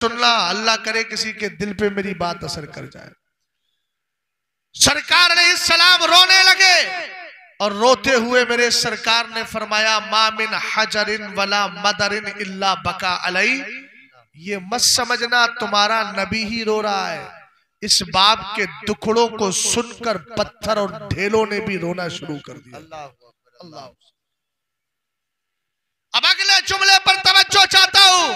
सुनना, अल्लाह करे किसी के दिल पे मेरी बात असर कर जाए। सरकार अलैहिस्सलाम रोने लगे और रोते हुए मेरे सरकार ने फरमाया, मा मिन हजरिन वला मदरिन इल्ला बका अलई। ये मत समझना तुम्हारा नबी ही रो रहा है, इस बाप के दुखड़ों को सुनकर पत्थर और ढेलों ने भी रोना शुरू कर दिया। अल्लाह। अब अगले जुमले पर तवज्जो चाहता हूं।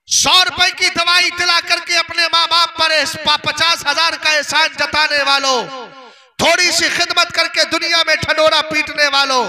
100 रुपए की दवाई दिला करके अपने माँ बाप पर 50,000 का एहसान जताने वालों, थोड़ी सी खिदमत करके दुनिया में ढंढोरा पीटने वालों,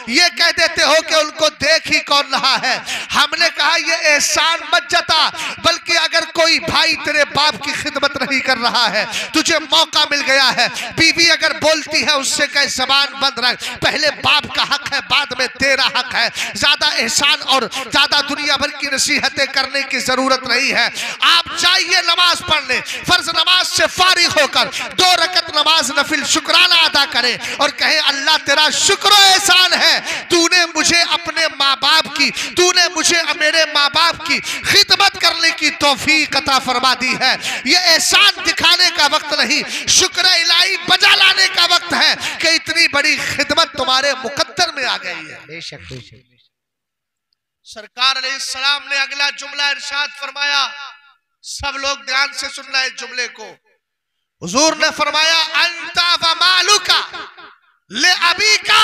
ये कह देते हो कि उनको देख ही कौन रहा है। हमने कहा ये एहसान मत जता, बल्कि अगर कोई भाई तेरे बाप की खिदमत नहीं कर रहा है, तुझे मौका मिल गया है, बीवी अगर बोलती है उससे कह जबान बंद रख, पहले बाप का हक है, बाद में तेरा हक है। ज्यादा एहसान और ज्यादा दुनिया भर की नसीहतें करने की जरूरत नहीं है। आप जाइए नमाज पढ़ने, फर्ज नमाज से फारिग होकर 2 रकत नमाज नफिल शुक्राना अदा करे और कहे, अल्लाह तेरा शुक्र एहसान है, तूने मुझे अपने माँ बाप की, तूने मुझे मेरे माँ बाप की खिदमत करने की तौफीक अता फरमा दी है। ये एहसान दिखाने का वक्त नहीं, शुक्र इलाही बजा लाने का वक्त है कि इतनी बड़ी खिदमत तुम्हारे मुकद्दर में आ गई है। बेशक बेशक। सरकार अलैहिस्सलाम ने अगला जुमला इरशाद फरमाया, सब लोग ध्यान से सुनना इस जुमले को। हुजूर ने फरमाया, अंता व मालुका ले अबीका।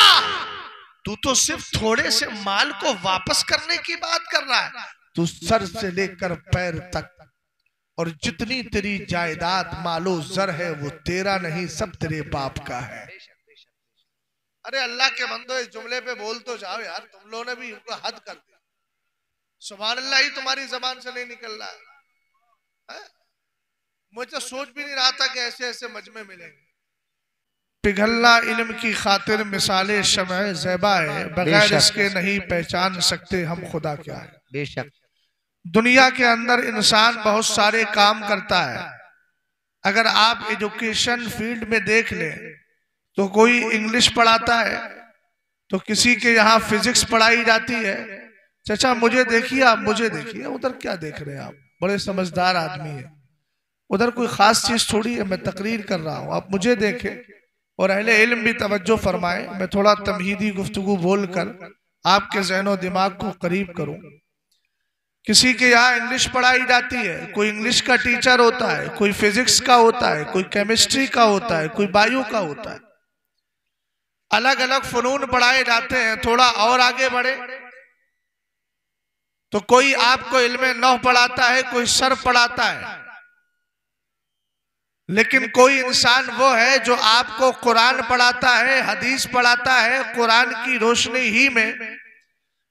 तू तो सिर्फ थोड़े से माल को वापस करने की बात कर रहा है, तू सर से लेकर पैर तक और जितनी तेरी जायदाद मालो जर है वो तेरा नहीं, सब तेरे बाप का है। अरे अल्लाह के बंदो, इस जुमले पे बोल तो जाओ यार, तुम लोगों ने भी उनको हद कर दिया। सुभान अल्लाह ही तुम्हारी जबान से नहीं निकल रहा है। मुझे तो सोच भी नहीं रहा था कि ऐसे ऐसे मजमे मिलेंगे। पिघलना इल्म की खातिर मिसाले शमअ ज़ैबा है, बगैर इसके नहीं पहचान सकते हम खुदा क्या है। बेशक। दुनिया के अंदर इंसान बहुत सारे काम करता है। अगर आप एजुकेशन फील्ड में देख लें तो कोई इंग्लिश पढ़ाता है, तो किसी के यहाँ फिजिक्स पढ़ाई जाती है। चाचा मुझे देखिए, आप मुझे देखिए, उधर क्या देख रहे हैं आप, बड़े समझदार आदमी है, उधर कोई खास चीज थोड़ी है, मैं तकरीर कर रहा हूँ, आप मुझे देखें। और अहले इल्म भी तवज्जो फरमाए, मैं थोड़ा तमहीदी गुफ्तगू बोलकर आपके ज़हनो दिमाग को करीब करूं। किसी के यहाँ इंग्लिश पढ़ाई जाती है, कोई इंग्लिश का टीचर होता है, कोई फिजिक्स का होता है, कोई केमिस्ट्री का होता है, कोई बायो का होता है, अलग अलग फनून पढ़ाए जाते हैं। थोड़ा और आगे बढ़े तो कोई आपको इल्मे नहव पढ़ाता है, कोई सर्फ पढ़ाता है, लेकिन कोई इंसान वो है जो आपको कुरान पढ़ाता है, हदीस पढ़ाता है, कुरान की रोशनी ही में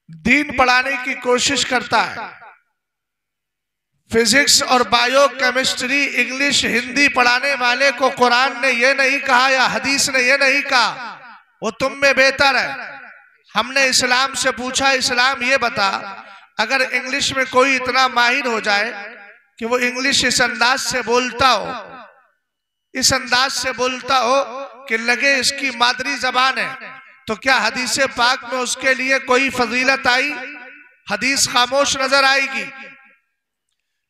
दीन पढ़ाने की कोशिश करता है। फिजिक्स और बायो केमिस्ट्री इंग्लिश हिंदी पढ़ाने वाले को कुरान ने ये नहीं कहा या हदीस ने ये नहीं कहा वो तुम में बेहतर है। हमने इस्लाम से पूछा, इस्लाम ये बता, अगर इंग्लिश में कोई इतना माहिर हो जाए कि वो इंग्लिश इस अंदाज से बोलता हो, इस अंदाज से बोलता हो कि लगे इसकी मादरी जबान है, तो क्या हदीस पाक में उसके लिए कोई फजीलत आई? हदीस खामोश नजर आएगी।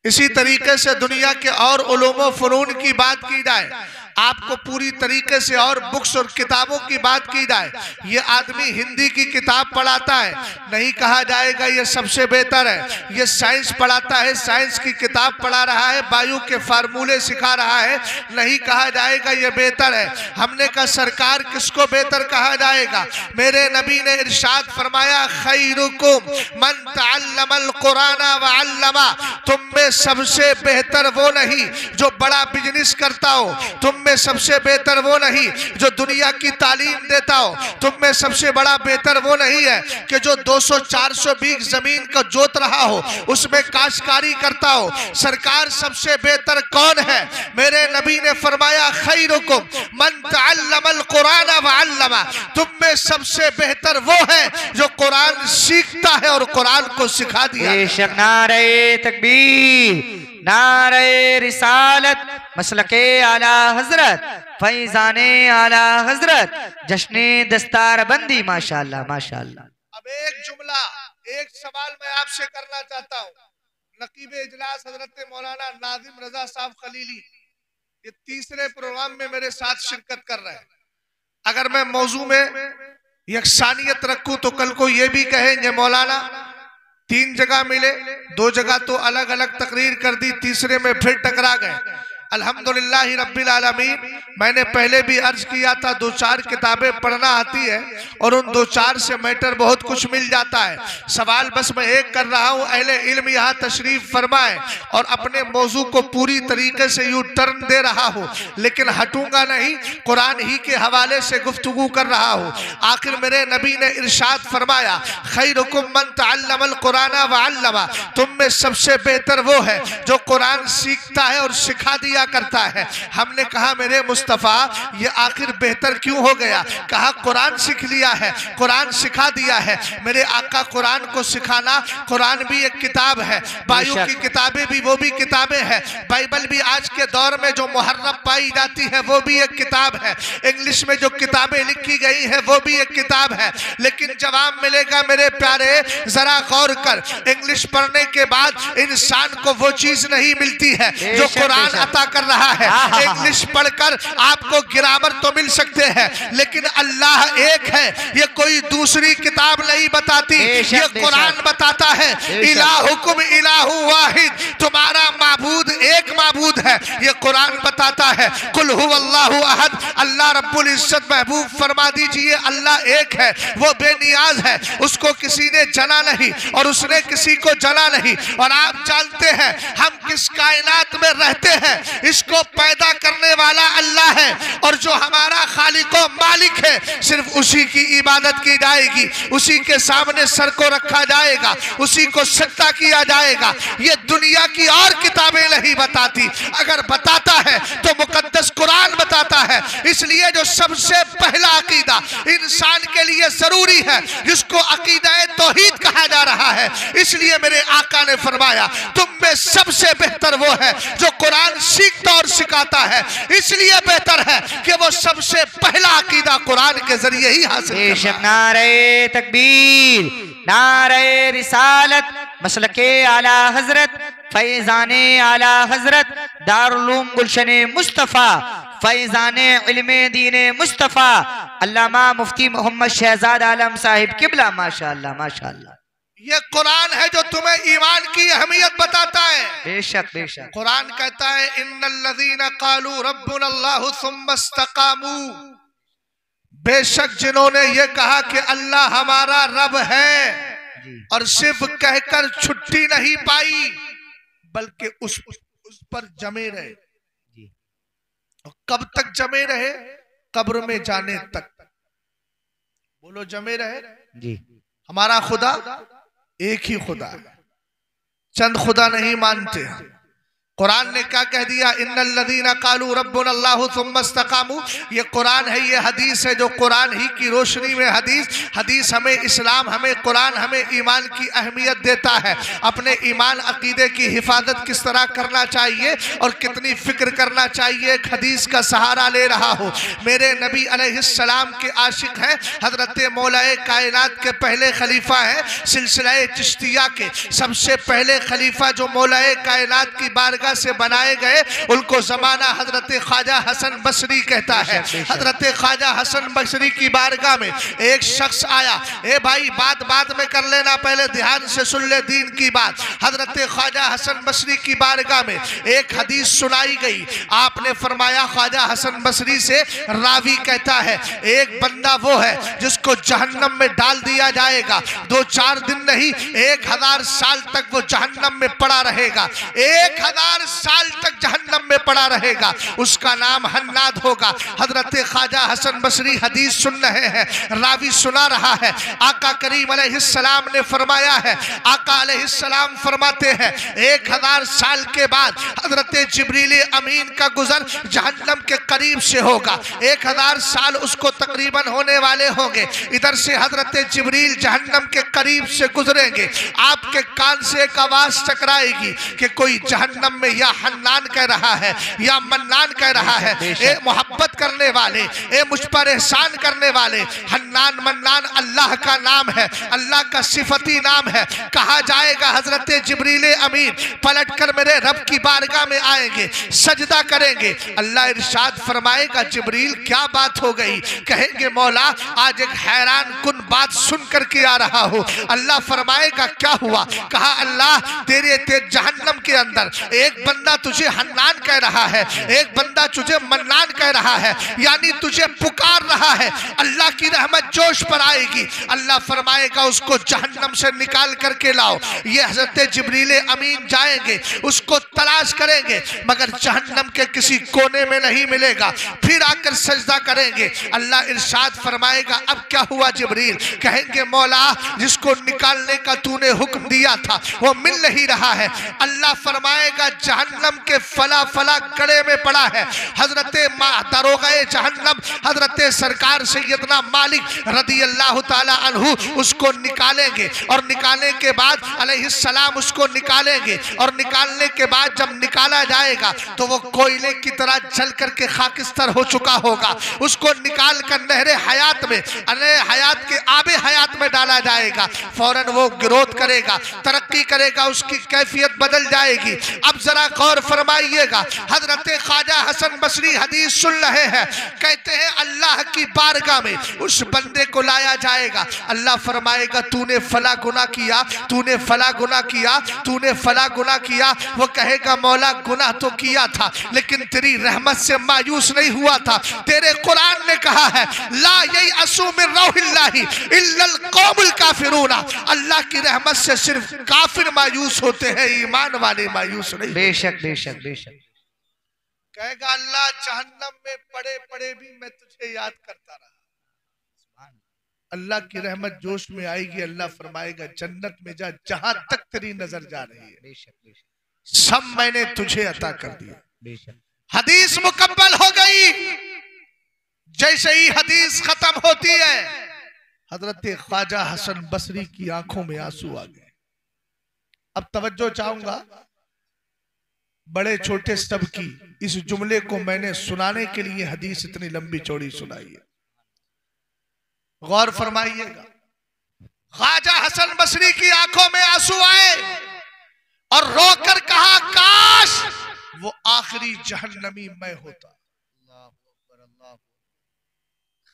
इसी तरीके से दुनिया के और उलूम फनून की बात की जाए, आपको पूरी तरीके से और बुक्स और किताबों की बात की जाए, ये आदमी हिंदी की किताब पढ़ाता है, नहीं कहा जाएगा ये सबसे बेहतर है। ये साइंस पढ़ाता है, साइंस की किताब पढ़ा रहा है, बायो के फार्मूले सिखा रहा है, नहीं कहा जाएगा ये बेहतर है। हमने कहा सरकार किसको बेहतर कहा जाएगा? मेरे नबी ने इरशाद फरमाया, खैरुकुम मन तअल्लमल कुरान व अल्लमा। तुम में सबसे बेहतर वो नहीं जो बड़ा बिजनेस करता हो, तुम में सबसे बेहतर वो नहीं जो दुनिया की तालीम देता हो, तुम में सबसे बड़ा बेहतर वो नहीं है कि जो 200-400 बीघ जमीन को जोत रहा हो उसमें काश्तकारी करता हो। सरकार सबसे बेहतर कौन है? मेरे नबी ने फरमाया, खैरुकुम मन तअल्लमल कुरान व अल्लमा। तुम में सबसे बेहतर वो है जो कुरान सीखता है और कुरान को सिखा दिया। बेशक। नारे तकबीर, नारे रिसालत, मसलके आला हजरत, फैजाने आला हजरत, जश्ने दस्तार बंदी। माशाअल्लाह माशाअल्लाह। अब एक जुमला, एक सवाल मैं आपसे करना चाहता हूँ। नकीब इजलास हजरत मौलाना नाजिम रजा साहब खलीली ये तीसरे प्रोग्राम में मेरे साथ शिरकत कर रहे हैं। अगर मैं मौजू में यकसानियत रखूं तो कल को ये भी कहेंगे मौलाना 3 जगह मिले, 2 जगह तो अलग अलग तकरीर कर दी, तीसरे में फिर टकरा गए। अल्हम्दुलिल्लाह रब्बिल आलमीन। मैंने पहले भी अर्ज किया था 2-4 किताबें पढ़ना आती है और उन 2-4 से मैटर बहुत कुछ मिल जाता है। सवाल बस मैं एक कर रहा हूँ, अहले इल्म यहाँ तशरीफ फरमाए और अपने मौजू को पूरी तरीके से यूं टर्न दे रहा हूँ, लेकिन हटूंगा नहीं, कुरान ही के हवाले से गुफ्तगू कर रहा हूँ। आखिर मेरे नबी ने इरशाद फरमाया, खैरुकुम मन तअल्लमल कुरान व अल्लमा, तुम में सबसे बेहतर वो है जो कुरान सीखता है और सिखा दिया करता है। हमने कहा मेरे मुस्तफा ये आखिर बेहतर क्यों हो गया? कहा कुरान सीख लिया है, कुरान सिखा दिया है। मेरे आका कुरान को सिखाना, कुरान भी एक किताब है, बायू की किताबें भी वो भी किताबें हैं, बाइबल भी आज के दौर में जो मुहर्रफ पाई जाती है वो भी एक किताब है, इंग्लिश में जो किताबें लिखी गई है वो भी एक किताब है। लेकिन जवाब मिलेगा मेरे प्यारे, जरा गौर कर, इंग्लिश पढ़ने के बाद इंसान को वो चीज नहीं मिलती है जो कुरान अता कर रहा है। इंग्लिश पढ़कर आपको ग्रामर तो मिल सकते हैं, लेकिन अल्लाह एक है, ये कोई दूसरी किताब नहीं बताती, ये कुरान बताता है। इलाहुकुम इलाहु वाहिद, तुम्हारा माबूद एक माबूद है, ये कुरान बताता है। कुल हुवल्लाहु अहद, अल्लाह रब्बुल इज्जत महबूब फरमा दीजिए अल्लाह एक है, वो बेनियाज है, उसको किसी ने जना नहीं और उसने किसी को जना नहीं। और आप जानते हैं हम किस कायनात में रहते हैं, इसको पैदा करने वाला अल्लाह है और जो हमारा खालिक व मालिक है सिर्फ उसी की इबादत की जाएगी, उसी के सामने सर को रखा जाएगा, उसी को सजदा किया जाएगा। ये दुनिया की और किताबें नहीं बताती, अगर बताता है तो मुकद्दस कुरान बताता है। इसलिए जो सबसे पहला अकीदा इंसान के लिए जरूरी है, जिसको अकीदा तौहीद कहा जा रहा है, इसलिए मेरे आका ने फरमाया तुम में सबसे बेहतर वो है जो कुरान सीखता और सिखाता है। इसलिए बेहतर है कि वो सबसे पहला अकीदा कुरान के जरिए ही हासिल करे। नारे तकबीर, नारे रिसालत, मसलके आला हजरत, फैजाने आला हजरत, दारुल उलूम गुलशने मुस्तफ़ा, फैजाने इल्मे दीने मुस्तफ़ा, अल्लामा मुफ्ती मोहम्मद शहजाद आलम साहिब किबला। माशाअल्लाह माशाअल्लाह। ये कुरान है जो तुम्हें ईमान की अहमियत बताता है। बेशक बेशक। कुरान कहता है इन्नल्लज़ीना क़ालू रब्बुनल्लाहु सुम्मा इस्तक़ामू, बेशक जिन्होंने ये कहा कि अल्लाह हमारा रब है और सिर्फ कहकर छुट्टी नहीं पाई बल्कि उस पर जमे रहे। और कब तक जमे रहे? कब्र में जाने तक। बोलो जमे रहे जी। हमारा खुदा एक ही खुदा है, चंद खुदा नहीं मानते। कुरान ने क्या कह दिया? इन्नल्लज़ीना क़ालू रब्बुनल्लाहु सुम्मा इस्तक़ामू। ये कुरान है, ये हदीस है जो कुरान ही की रोशनी में हदीस हमें इस्लाम, हमें कुरान, हमें ईमान की अहमियत देता है। अपने ईमान अकीदे की हिफाजत किस तरह करना चाहिए और कितनी फिक्र करना चाहिए, एक हदीस का सहारा ले रहा हो। मेरे नबी अलैहिस्सलाम के आशिक हैं, हजरत मौलाए कायनात के पहले खलीफा हैं, सिलसिला चिश्तिया के सबसे पहले खलीफा जो मौलाए कायनात की बारगाह से बनाए गए, उनको जमाना हजरत ख्वाजा हसन बसरी कहता है। हजरत ख्वाजा हसन बसरी की बारगाह में एक शख्स आया। ए भाई बात बात में कर लेना, पहले ध्यान से सुन ले दीन की बात। हजरत ख्वाजा हसन बसरी की बारगाह में एक हदीस सुनाई गई। आपने फरमाया, ख्वाजा हसन बसरी से रावी कहता है एक बंदा वो है जिसको जहन्नम में डाल दिया जाएगा, 2-4 दिन नहीं 1000 साल तक वो जहन्नम में पड़ा रहेगा, 1000 साल तक जहन्नम में पड़ा रहेगा, उसका नाम हन्नाद होगा। हजरत ख्वाजा हसन बसरी हदीस सुन रहे हैं, रावी सुना रहा है। आका करीम अलैहिस्सलाम ने फरमाया है, आका अलैहिस्सलाम फरमाते हैं 1000 साल के बाद हजरत जिब्रील अमीन का गुजर जहन्नम के करीब से होगा। 1000 साल उसको तकरीबन होने वाले होंगे। इधर से हजरत जिब्रील जहन्नम के करीब से गुजरेंगे, आपके कान से एक आवाज टकराएगी कि कोई जहन्नम में या हन्नान कह रहा है या मन्नान कह रहा है। ए मोहब्बत करने वाले, ए मुझ पर एहसान करने वाले। हन्नान मन्नान अल्लाह का नाम है, अल्लाह का सिफती नाम है। कहा जाएगा हजरत जिब्रील अमीन पलट कर मेरे रब की बारगाह में आएंगे, सजदा करेंगे। अल्लाह इरशाद फरमाएगा जिब्रील क्या बात हो गई? कहेंगे मौला आज एक हैरान कुन बात सुन कर के आ रहा हो। अल्लाह फरमाएगा क्या हुआ? कहा अल्लाह तेरे जहन्नम के अंदर एक बंदा तुझे हन्नान कह रहा है, एक बंदा तुझे मन्नान कह रहा है, यानी तुझे पुकार रहा है। अल्लाह की रहमत जोश पर आएगी। अल्लाह फरमाएगा उसको जहन्नम से निकाल करके लाओ। ये हजरत जिब्रील अमीन जाएंगे, उसको तलाश करेंगे मगर जहन्नम के किसी कोने में नहीं मिलेगा। फिर आकर सजदा करेंगे। अल्लाह इरशाद फरमाएगा अब क्या हुआ जिब्रील? कहेंगे मौला जिसको निकालने का तूने हुक्म दिया था वो मिल नहीं रहा है। अल्लाह फरमाएगा जहन्नम के फला फला कड़े में पड़ा है। हजरत दरोगाए जहन्नम हजरत सरकार सैयदना मालिक रदी अल्लाह ताला अन्हु उसको निकालेंगे और निकालने के बाद अलैहिस्सलाम उसको निकालेंगे और निकालने के बाद जब निकाला जाएगा तो वो कोयले की तरह जल करके खाकिस्तर हो चुका होगा। उसको निकाल कर नहरे हयात में हयात के आबे हयात में डाला जाएगा। फौरन वो ग्रोथ करेगा, तरक्की करेगा, उसकी कैफियत बदल जाएगी। अब जरा गौर फरमाइएगा, हजरत ख्वाजा हसन बसरी हदीस सुन रहे हैं। कहते हैं अल्लाह की बारगाह में उस बंदे को लाया जाएगा। अल्लाह फरमाएगा तूने फला गुनाह किया, तूने फला गुनाह किया, तूने फला गुनाह किया। वो कहेगा मौला गुनाह तो किया था लेकिन तेरी रहमत से मायूस नहीं हुआ था। तेरे कुरान ने कहा है ला ययअसु मिन रौहिल्लाहि इल्लल कौमुल काफिरूना। अल्लाह की रहमत से सिर्फ काफिर मायूस होते हैं, ईमान वाले मायूस नहीं। बेशक बेशक बेशक। कहेगा अल्लाह जहन्नम में पड़े पड़े भी मैं तुझे याद करता रहा। अल्लाह की रहमत जोश में आएगी। अल्लाह फरमाएगा जन्नत में जा, जहां तक तेरी नजर जा रही है बेशक बेशक सब मैंने तुझे अता कर दिया। बेशक। हदीस मुकम्मल हो गई। जैसे ही हदीस खत्म होती है हजरत ख्वाजा हसन बसरी की आंखों में आंसू आ गए। अब तवज्जो चाहूंगा बड़े छोटे सब की। इस जुमले को मैंने सुनाने के लिए हदीस इतनी लंबी चौड़ी सुनाई है, गौर फरमाइएगा। ख्वाजा हसन बसरी की आंखों में आंसू आए और रोकर कहा काश वो आखिरी जहन्नमी मैं होता।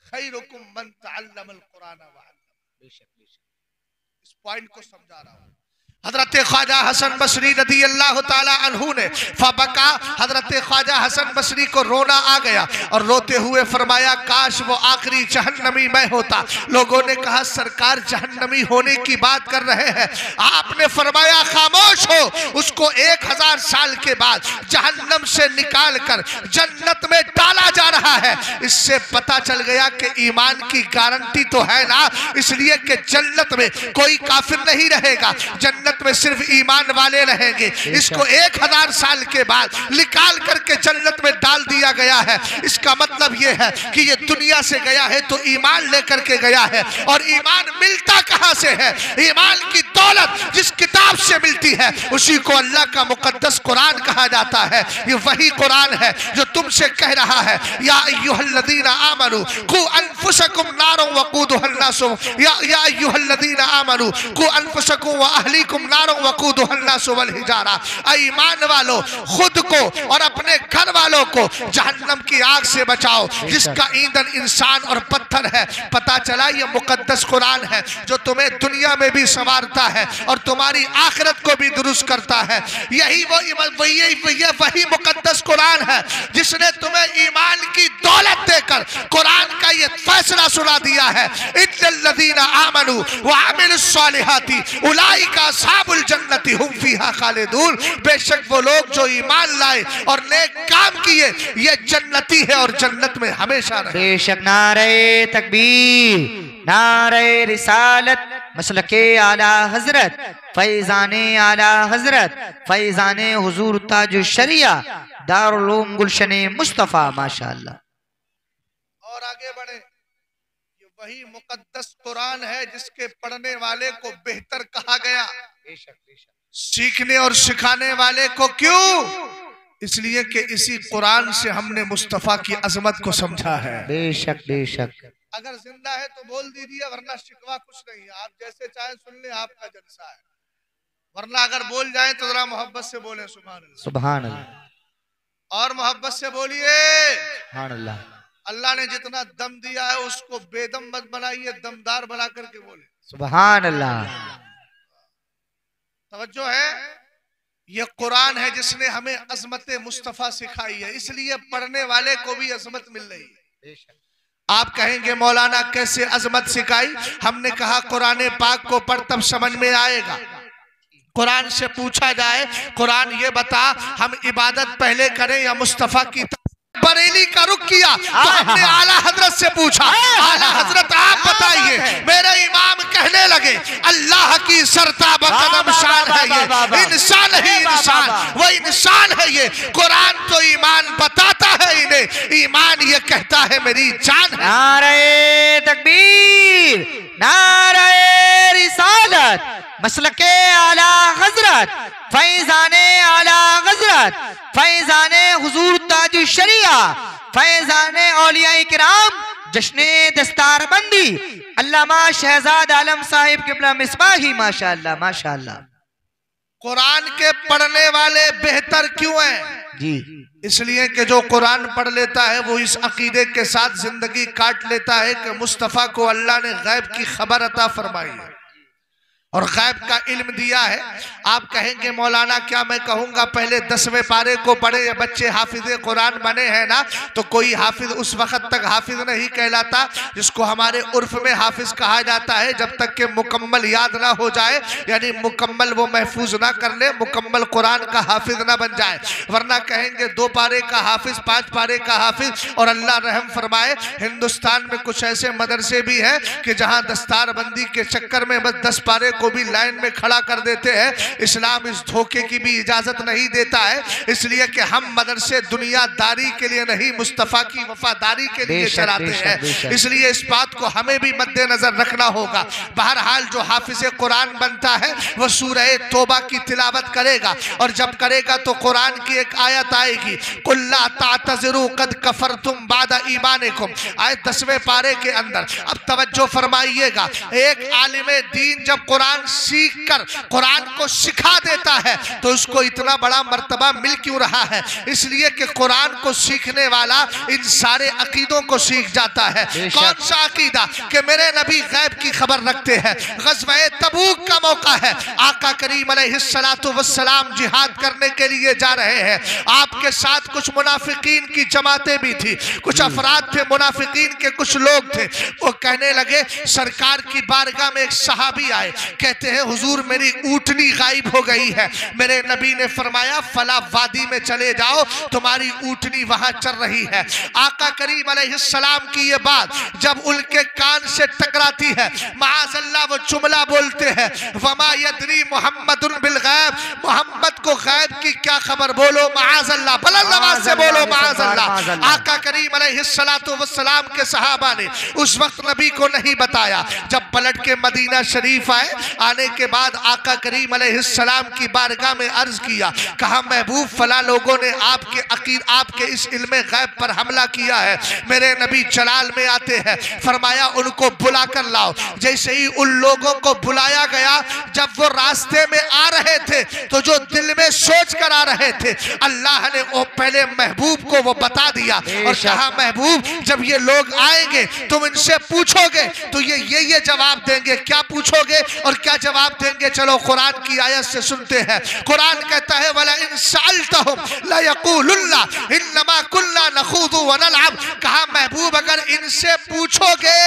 खैरुकुम मन तअल्लमल कुरान व अल्लम। इस पॉइंट को समझा रहा हूं। हजरत ख्वाजा हसन बसरी रदी अल्लाह ताला अन्हु ने फबका, हजरत ख्वाजा हसन बसरी को रोना आ गया और रोते हुए फरमाया काश वो आखिरी जहन्नमी मैं होता। लोगों ने कहा सरकार जहन्नमी होने की बात कर रहे हैं। आपने फरमाया खामोश हो, उसको 1000 साल के बाद जहन्नम से निकाल कर जन्नत में डाला जा रहा है। इससे पता चल गया कि ईमान की गारंटी तो है ना, इसलिए कि जन्नत में कोई काफिर नहीं रहेगा, जन्नत में सिर्फ ईमान वाले रहेंगे। इसको 1000 साल के बाद निकाल करके जन्नत में डाल दिया गया है। इसका मतलब यह है कि ये दुनिया से गया है तो ईमान लेकर के गया है। और ईमान मिलता कहां से है? ईमान की दौलत जिस किताब से मिलती है उसी को अल्लाह का मुकद्दस कुरान कहा जाता है। ये वही कुरान है जो तुमसे कह रहा है या अय्युहल्लज़ीना आमनू कू अनफुसकुम नारों वक़ूदुहन नास या अय्युहल्लज़ीना आमनू कू अनफुसकुम व अहलीकुम नारों वक़ूदुहन नास वल हिजारा। ईमान वालों खुद को और अपने घर वालों को जहन्नम की आग से बचाओ जिसका ईंधन इंसान और पत्थर है। पता चला ये मुकद्दस कुरान है जो तुम्हें दुनिया में भी संवारता है और तुम्हारी आखिरत को भी दुरुस्त करता है। यही वही मुकद्दस कुरान है जिसने तुम्हें ईमान की दौलत देकर कुरान का ये फैसला सुना दिया है इन्नल्लज़ीना आमनू व अमिलुस्सालिहाति उलाइका अस्हाबुल जन्नति हुम फीहा खालिदून। बेशक वो लोग जो ईमान लाए और नेक काम किए ये जन्नती है और जन्नत में हमेशा रहे। बेशक। नारे तकबीर, नारे रिसालत, मसलके आला हजरत, फैजाने आला हजरत, फैजाने हुजूर ताजुश शरिया, दारुल उलूम गुलशने मुस्तफा। माशाअल्लाह। और आगे बढ़े। ये वही मुकद्दस कुरान है जिसके पढ़ने वाले को बेहतर कहा गया। बेशक बेशक। सीखने और सिखाने वाले को क्यों? इसलिए कि इसी कुरान से हमने मुस्तफा की अजमत को समझा है। बेशक बेशक। अगर जिंदा है तो बोल दीजिए, वरना शिकवा कुछ नहीं है, आप जैसे चाहे सुन ले, आपका जलसा है। वरना अगर बोल जाए तो जरा मोहब्बत से बोले सुभान अल्लाह। सुभान अल्लाह। और मोहब्बत से बोलिए सुभान अल्लाह। अल्लाह ने जितना दम दिया है उसको बेदम मत बनाइए, दमदार बना करके बोले सुभान अल्लाह। तवज्जो है, ये कुरान है जिसने हमें अजमत मुस्तफा सिखाई है, इसलिए पढ़ने वाले को भी अजमत मिल रही है। आप कहेंगे मौलाना कैसे अजमत सिखाई? हमने कहा कुरान पाक को पढ़ तब समझ में आएगा। कुरान से पूछा जाए, कुरान ये बता हम इबादत पहले करें या मुस्तफा की? बरेली का रुख किया तो हमने आला हजरत से पूछा, आला हजरत आप बताइए। मेरे इमाम कहने लगे अल्लाह की सरताब कदम शान है ये, इंसान ही इंसान, वो इंसान है ये। कुरान तो ईमान बताता है इन्हें, ईमान ये कहता है मेरी जान है। नारे तकबीर, नारे रिसालत, मसलके आला हजरत, फैजाने आला हजरत, फैजाने हुजूर ताजु शरिया, फैजाने औलिया किराम, जश्ने दस्तार बंदी, अल्लामा शहजाद आलम साहिब किबला मिसबाही। माशाअल्लाह माशाअल्लाह। कुरान के पढ़ने वाले बेहतर क्यों हैं? जी, इसलिए कि जो कुरान पढ़ लेता है वो इस अकीदे के साथ जिंदगी काट लेता है कि मुस्तफा को अल्लाह ने गैब की खबर अता फरमाई है और गैब का इल्म दिया है। आप कहेंगे मौलाना क्या मैं कहूंगा पहले 10वें पारे को पढ़े या बच्चे हाफिज कुरान बने हैं ना, तो कोई हाफिज उस वक्त तक हाफिज नहीं कहलाता जिसको हमारे उर्फ में हाफिज कहा जाता है, जब तक कि मुकम्मल याद ना हो जाए, यानी मुकम्मल वो महफूज ना कर ले, मुकम्मल कुरान का हाफिज ना बन जाए। वरना कहेंगे 2 पारे का हाफिज, 5 पारे का हाफिज। और अल्लाह रहम फरमाए, हिंदुस्तान में कुछ ऐसे मदरसे भी हैं कि जहां दस्तार बंदी के चक्कर में बस 10 पारे को भी लाइन में खड़ा कर देते हैं। इस्लाम इस धोखे की भी इजाजत नहीं देता है, इसलिए कि हम मदरसे दुनियादारी के लिए नहीं, मुस्तफा की वफादारी के लिए चलाते हैं। इसलिए इस बात को हमें भी मद्देनजर रखना होगा। बहरहाल जो हाफिज कुरान बनता है वह सूरह तौबा की तिलावत करेगा, और जब करेगा तो कुरान की एक आयत आएगी, कुल्ला तातज़िरू कद कफरतुम बादा ईमानिकुम, आयत 10वें पारे के अंदर। अब तवज्जो फरमाइएगा, एक आलिम दीन जब कुरान सीख कर कुरान को सिखा देता है तो उसको इतना बड़ा मर्तबा मिल क्यों रहा है? इसलिए कि कुरान को सीखने वाला इन सारे अकीदों को सीख जाता है। कौन सा अकीदा? कि मेरे नबी गैब की खबर रखते हैं। ग़ज़वा तबूक का मौका है, आका करीम अलैहिस्सलातु वस्सलाम जिहाद करने के लिए जा रहे हैं। आपके साथ कुछ मुनाफिकीन की जमातें भी थी, कुछ अफराद थे मुनाफिकीन के, कुछ लोग थे। वो कहने लगे, सरकार की बारगाह में एक सहाबी आए, कहते हैं हुजूर मेरी ऊँटनी गायब हो गई है। मेरे नबी ने फरमाया फला वादी में चले जाओ, तुम्हारी ऊँटनी वहां चल रही है। आका करीम अलैहिस्सलाम की ये बात जब उनके कान से टकराती है, माअज़ल्लाह वो जुमला बोलते हैं, वमा यदरी मुहम्मदुन बिल गैब, मोहम्मद को गैब की क्या खबर, बोलो माअज़ल्लाह, बुलंद आवाज से बोलो माअज़ल्लाह। आका करीम अलैहिस्सलातु वस्सलाम के सहाबा ने उस वक्त नबी को नहीं बताया। जब पलट के मदीना शरीफ आए, आने के बाद आका करीम अलैहिस्सलाम की बारगाह में अर्ज किया, कहा महबूब फला लोगों ने आपके इस इल्म गैब पर हमला किया है। मेरे नबी जलाल में आते हैं, फरमाया उनको बुला कर लाओ। जैसे ही उन लोगों को बुलाया गया, जब वो रास्ते में आ रहे थे तो जो दिल में सोच कर आ रहे थे, अल्लाह ने वो पहले महबूब को वो बता दिया और कहा महबूब जब ये लोग आएंगे तुम इनसे पूछोगे तो ये जवाब देंगे। क्या पूछोगे और क्या जवाब देंगे? चलो कुरान की आयत से सुनते हैं। कुरान कहता है वला इन सअल्तहुम ला यक़ूलुन्ना इन्नमा कुन्ना नख़ूदु व नलअब, कहा महबूब अगर इनसे पूछोगे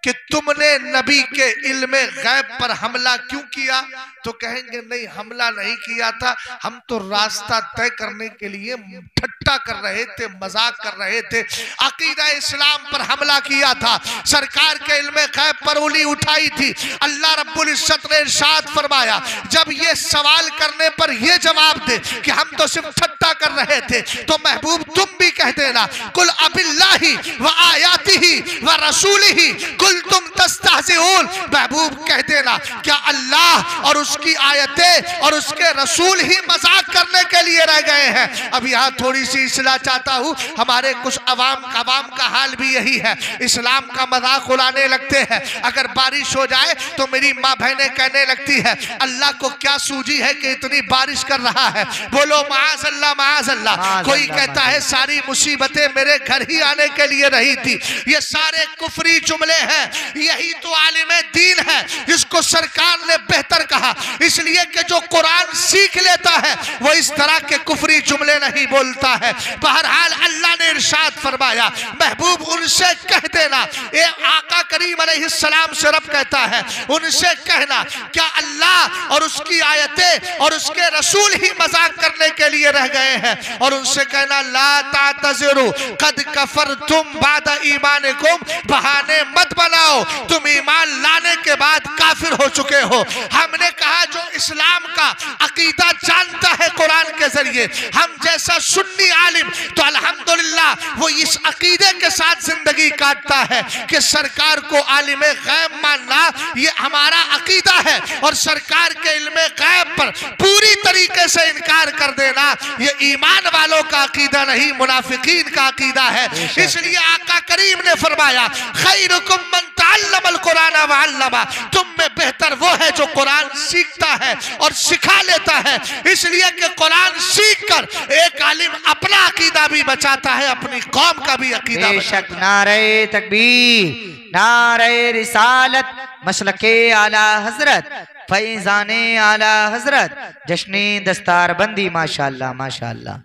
कि तुमने नबी के इल्म गैब पर हमला क्यों किया, तो कहेंगे नहीं हमला नहीं किया था, हम तो रास्ता तय करने के लिए ठट्ठी ठट्टा कर रहे थे, मजाक कर रहे थे, अकीदा इस्लाम पर हमला किया था, सरकार के इल्म गैब पर उंगली उठाई थी। अल्लाह रब्बुल इज्जत ने इरशाद फरमाया, जब ये सवाल करने पर ये जवाब दे कि हम तो सिर्फ ठट्टा कर रहे थे, तो महबूब तुम भी कह देना, कुल अबिल्लाहि व आयातिही व रसूलिही कुल तुम तस्तहज़िऊन। महबूब कह देना, क्या अल्लाह और उसकी आयतें और उसके रसूल ही मजाक करने के लिए रह गए हैं? अब यहाँ थोड़ी सी इस्लाह चाहता हूँ। हमारे कुछ अवाम का हाल भी यही है, इस्लाम का मजाक उड़ाने लगते हैं। अगर बारिश हो जाए तो मेरी माँ बहनें कहने लगती है, अल्लाह को क्या सूझी है कि इतनी बारिश कर रहा है। बोलो माज़ अल्लाह, माज़ अल्लाह। कोई कहता है सारी मुसीबतें मेरे घर ही आने के लिए रही थी। ये सारे कुफरी जुमले हैं। यही तो आलिम दीन है जिसको सरकार ने बेहतर कहा, इसलिए कि जो कुरान सीख लेता है वो इस तरह के कुफरी जुमले नहीं बोलता है। बहरहाल अल्लाह ने इरशाद फरमाया, महबूब उनसे कह देना, ये आका करीम अलैहिस्सलाम से रब कहता है, उनसे कहना, क्या अल्लाह और उसकी आयतें और उसके रसूल ही मजाक करने के लिए रह गए हैं? और उनसे कहना, ला तातज़िरू कद कफरतुम बाद ईमानिकुम, बहाने मत बनाओ, तुम ईमान लाने के बाद काफिर हो चुके हो। हमने कहा जो इस्लाम का अकीदा जानता है कुरान के जरिए, हम जैसा सुन्नी आलिम, तो अल्हम्दुलिल्लाह वो इस अकीदे के साथ जिंदगी काटता है कि सरकार को आलिम गैब मानना ये हमारा अकीदा है, और सरकार के इल्म गैब पर पूरी तरीके से इनकार कर देना ये ईमान वालों का अकीदा नहीं, मुनाफिकीन का अकीदा है। इसलिए आका करीम ने फरमाया, खैरुकुम मन तअल्लमल कुरान व अल्लमा, तुम में बेहतर वो है जो कुरान सीखता है और सिखा लेता है। इसलिए कि कुरान सीखकर एक आलिम अपना अकीदा भी बचाता है, अपनी कौम का भी अकीदा। बेशक। नारे तकबीर, नारे रिसालत, मसलके आला हजरत, फैजाने आला हजरत, जश्ने दस्तारबंदी। माशाअल्लाह, माशाअल्लाह।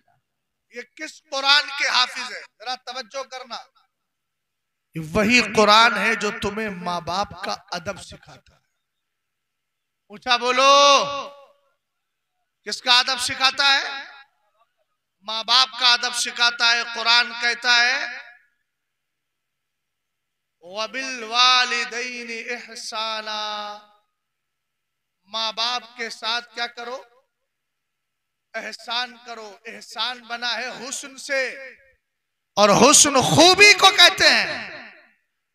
ये किस कुरान के हाफिज है? जरा तवज्जो करना। वही कुरान है जो तुम्हें माँ बाप का अदब सिखाता है। ऊंचा बोलो, किसका अदब सिखाता है? माँ बाप का अदब सिखाता है। कुरान कहता है, वबिल वालिदैनि इहसाना, माँ बाप के साथ क्या करो? एहसान करो। एहसान बना है हुस्न से, और हुस्न खूबी को कहते हैं।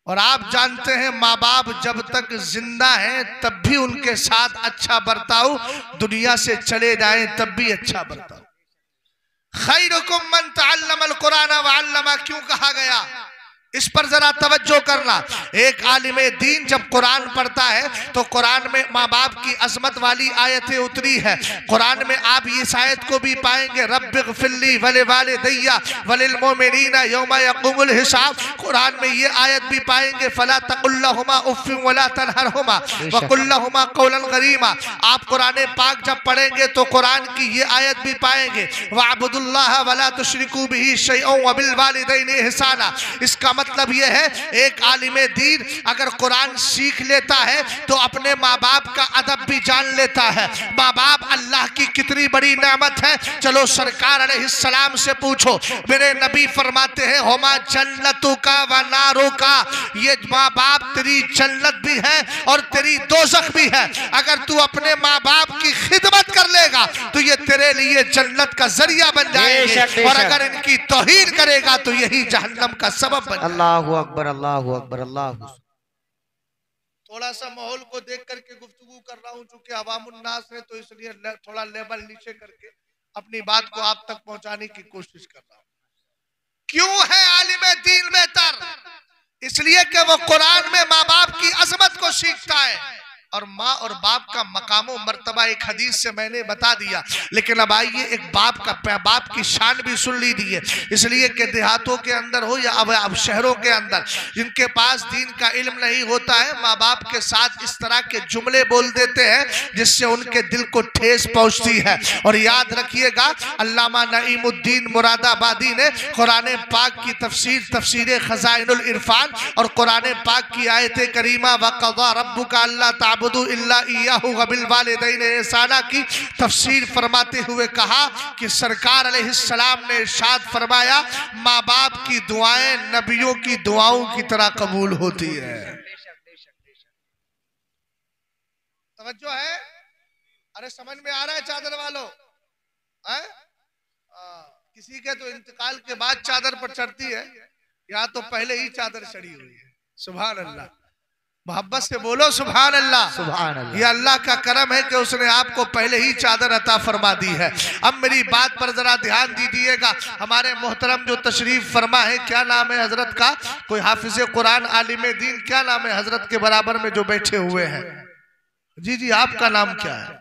और आप जानते हैं माँ बाप जब तक जिंदा हैं तब भी उनके साथ अच्छा बर्ताव, दुनिया से चले जाएं तब भी अच्छा बर्ताव। खैरुकुम मन तअल्लमल कुरान व अल्लमा क्यों कहा गया? इस पर जरा तवज्जो करना। एक आलिम दीन जब कुरान पढ़ता है तो कुरान में माँ बाप की अजमत वाली आयतें उतरी है। कुरान में आप इस आयत को भी पाएंगे, रब्बिग़फिरली वलिवालिदैया वलिलमुमिनीना यौमा यक़ूमुल हिसाब। कुरान में ये आयत भी पाएंगे, फला तक़ुल्लहुमा उफ़्फ़िन वला तनहरहुमा वक़ुल्लहुमा क़ौलन करीमा। आप कुरान पाक जब पढ़ेंगे तो कुरान की ये आयत भी पाएंगे, वअब्दुल्लाह वला तुशरिकू बिही शैअन वबिल वालिदैनि इहसाना। इसका मतलब यह है, एक आलिमे दीन अगर कुरान सीख लेता है तो अपने माँ बाप का अदब भी जान लेता है। माँ बाप अल्लाह की कितनी बड़ी नेमत है। चलो सरकार अलैहिस्सलाम से पूछो, मेरे नबी फरमाते हैं, होमा जन्नतु का व नारो का, ये माँ बाप तेरी जन्नत भी है और तेरी दोज़ख भी है। अगर तू अपने माँ बाप की खिदमत कर लेगा तो ये तेरे लिए जन्नत का जरिया बन जाएंगे, और अगर इनकी तौहीन करेगा तो यही जहन्नम का सबब बन। अल्लाहु अकबर, अल्लाहु अकबर, अल्लाहु। थोड़ा सा माहौल को देख करके गुफ्तगू कर रहा हूँ, चूंकि अवामुन्नास है तो इसलिए थोड़ा लेवल नीचे करके अपनी बात को आप तक पहुंचाने की कोशिश कर रहा हूँ। क्यों है आलिम दीन बेहतर? इसलिए कि वो कुरान में माँ बाप की अजमत को सीखता है, और माँ और बाप का मकाम और मर्तबा एक हदीस से मैंने बता दिया। लेकिन अब आइए एक बाप की शान भी सुन लीजिए। इसलिए कि देहातों के अंदर हो या अब शहरों के अंदर, जिनके पास दीन का इल्म नहीं होता है, माँ बाप के साथ इस तरह के जुमले बोल देते हैं जिससे उनके दिल को ठेस पहुंचती है। और याद रखिएगा, अल्लामा नईमुद्दीन मुरादाबादी ने कुरान पाक की तफसीर खज़ाइनुल इरफान और कुरान पाक की आयत करीमा वक़ज़ा रब्बुका अल्ला नाबुदु इल्ला इय्याहु व बिल वालिदैन ihsana की तफसीर फरमाते हुए कहा कि सरकार अलैहिस्सलाम ने इरशाद फरमाया, माँ बाप की दुआएं नबियों की दुआओं की तरह कबूल होती है। तवज्जो है? अरे समझ में आ रहा है चादर वालों? किसी के तो इंतकाल के बाद चादर पर चढ़ती है, या तो पहले ही चादर चढ़ी हुई है। सुभान अल्लाह, मोहब्बत से बोलो सुभान अल्लाह। सुभान अल्लाह। ये अल्लाह का करम है कि उसने आपको पहले ही चादर अता फरमा दी है। अब मेरी बात पर जरा ध्यान दीजिएगा। हमारे मोहतरम जो तशरीफ फरमा है, क्या नाम है हजरत का? कोई हाफिज कुरान आलिम दीन, क्या नाम है हजरत के बराबर में जो बैठे हुए हैं? जी जी, आपका नाम क्या है?